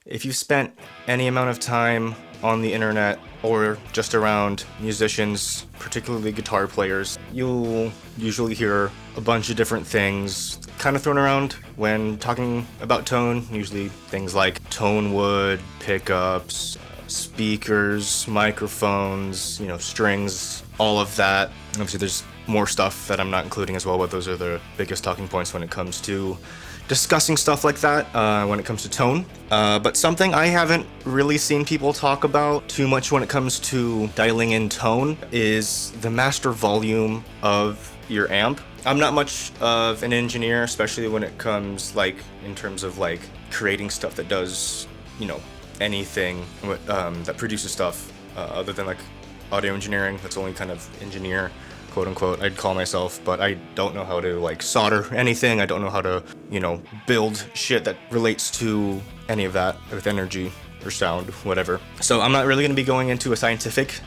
If you've spent any amount of time on the internet or just around musicians, particularly guitar players, you'll usually hear a bunch of different things kind of thrown around when talking about tone. Usually things like tone wood, pickups, speakers, microphones, strings, all of that. Obviously there's more stuff that I'm not including as well, but those are the biggest talking points when it comes to discussing stuff like that when it comes to tone. But something I haven't really seen people talk about too much when it comes to dialing in tone is the master volume of your amp. I'm not much of an engineer, especially when it comes in terms of creating stuff that does, anything that produces stuff other than audio engineering. That's only kind of engineer, quote unquote, I'd call myself, but I don't know how to solder anything. I don't know how to, build shit that relates to any of that with energy or sound, whatever. So I'm not really going to be going into a scientific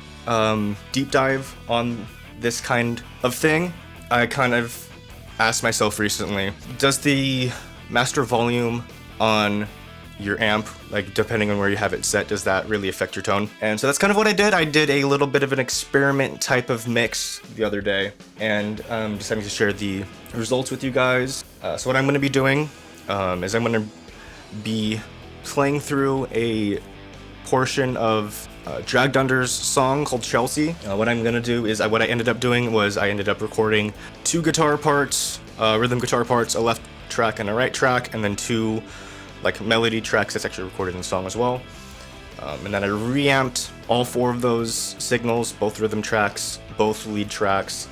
deep dive on this kind of thing. I kind of asked myself recently, does the master volume on your amp, depending on where you have it set, does that really affect your tone? And so that's kind of what I did. I did a little bit of an experiment type of mix the other day, and deciding to share the results with you guys. So what I'm going to be doing is I'm going to be playing through a portion of Dragged Under's song called Chelsea. What I'm going to do is, what I ended up doing was I ended up recording two guitar parts, rhythm guitar parts, a left track and a right track, and then two melody tracks that's actually recorded in the song as well. And then I reamped all four of those signals, both rhythm tracks, both lead tracks,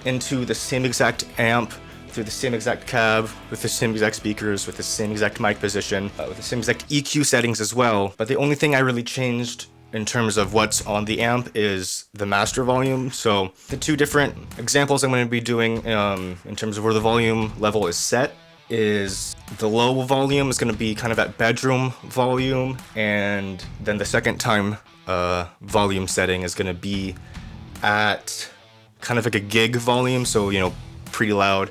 into the same exact amp, through the same exact cab, with the same exact speakers, with the same exact mic position, with the same exact EQ settings as well. But the only thing I really changed in terms of what's on the amp is the master volume. So the two different examples I'm going to be doing in terms of where the volume level is set is the low volume is going to be kind of at bedroom volume, and then the second time volume setting is going to be at kind of a gig volume, so pretty loud.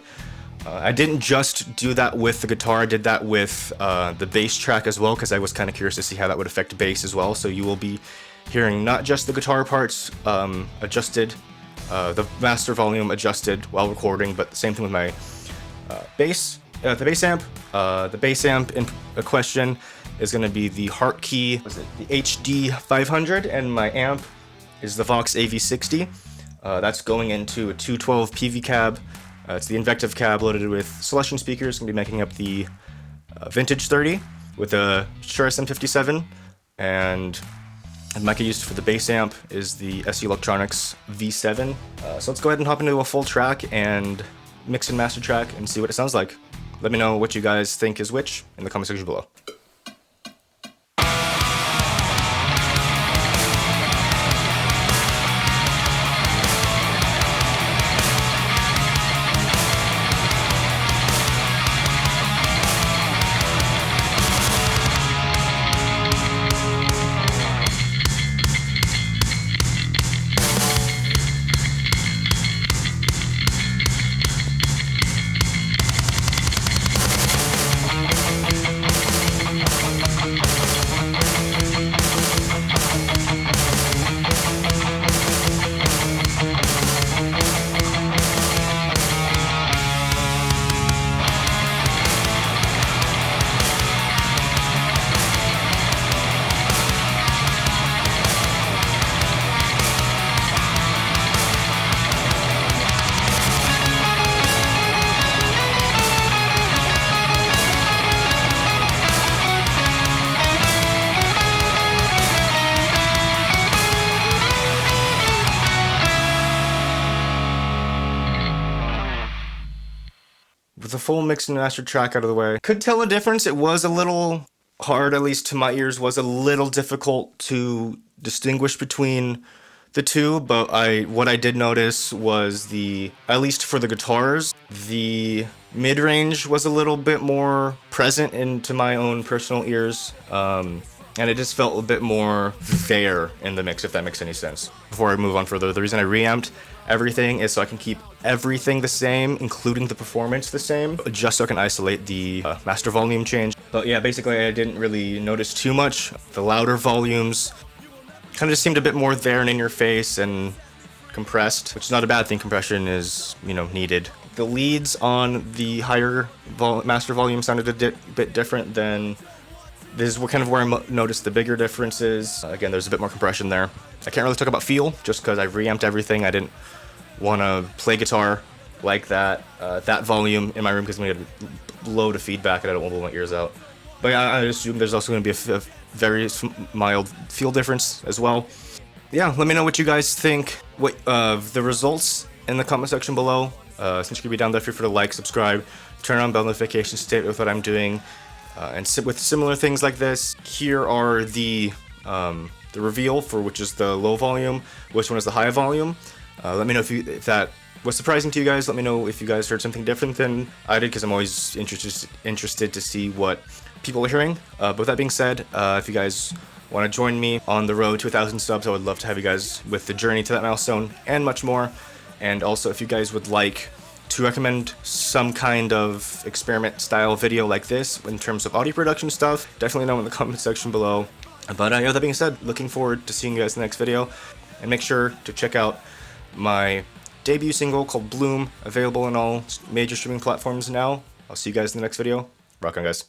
I didn't just do that with the guitar, I did that with the bass track as well, because I was kind of curious to see how that would affect bass as well. So you will be hearing not just the guitar parts adjusted, the master volume adjusted while recording, but the same thing with my bass. The bass amp. The bass amp in question is going to be the Hartkey, the HD 500, and my amp is the Vox AV60. That's going into a 212 PV cab. It's the Invective cab loaded with Celestion speakers. Going to be making up the Vintage 30 with a Shure SM57, and the mic I used for the bass amp is the SE Electronics V7. So let's go ahead and hop into a full track and mix and master track and see what it sounds like. Let me know what you guys think is which in the comment section below. With the full mix and master track out of the way, could tell a difference. It was a little hard, at least to my ears, was a little difficult to distinguish between the two, but what I did notice was at least for the guitars, the mid-range was a little bit more present into my own personal ears. and it just felt a bit more there in the mix, if that makes any sense. Before I move on further, the reason I reamped everything is so I can keep everything the same, including the performance the same, just so I can isolate the master volume change. But yeah, basically I didn't really notice too much. The louder volumes kind of just seemed a bit more there and in your face and compressed, which is not a bad thing. Compression is, you know, needed. The leads on the higher master volume sounded a bit different than this. Is kind of where I noticed the bigger differences. Again, there's a bit more compression there. I can't really talk about feel, just because I've reamped everything. I didn't want to play guitar like that, that volume in my room, because I'm going to load of feedback and I don't want to blow my ears out. But yeah, I assume there's also going to be a very mild feel difference as well. Yeah, let me know what you guys think of the results in the comment section below. Since you're going to be down there, feel free to like, subscribe, turn on bell notifications, stay with what I'm doing. And with similar things like this, here are the reveal for which is the low volume, which one is the high volume. Let me know if that was surprising to you guys. Let me know if you guys heard something different than I did, because I'm always interested to see what people are hearing. But with that being said, if you guys want to join me on the road to 1,000 subs, I would love to have you guys with the journey to that milestone and much more. And also, if you guys would like to recommend some kind of experiment style video like this in terms of audio production stuff, definitely know in the comment section below. But yeah, that being said, looking forward to seeing you guys in the next video, and make sure to check out my debut single called Bloom, available on all major streaming platforms now. I'll see you guys in the next video. Rock on, guys.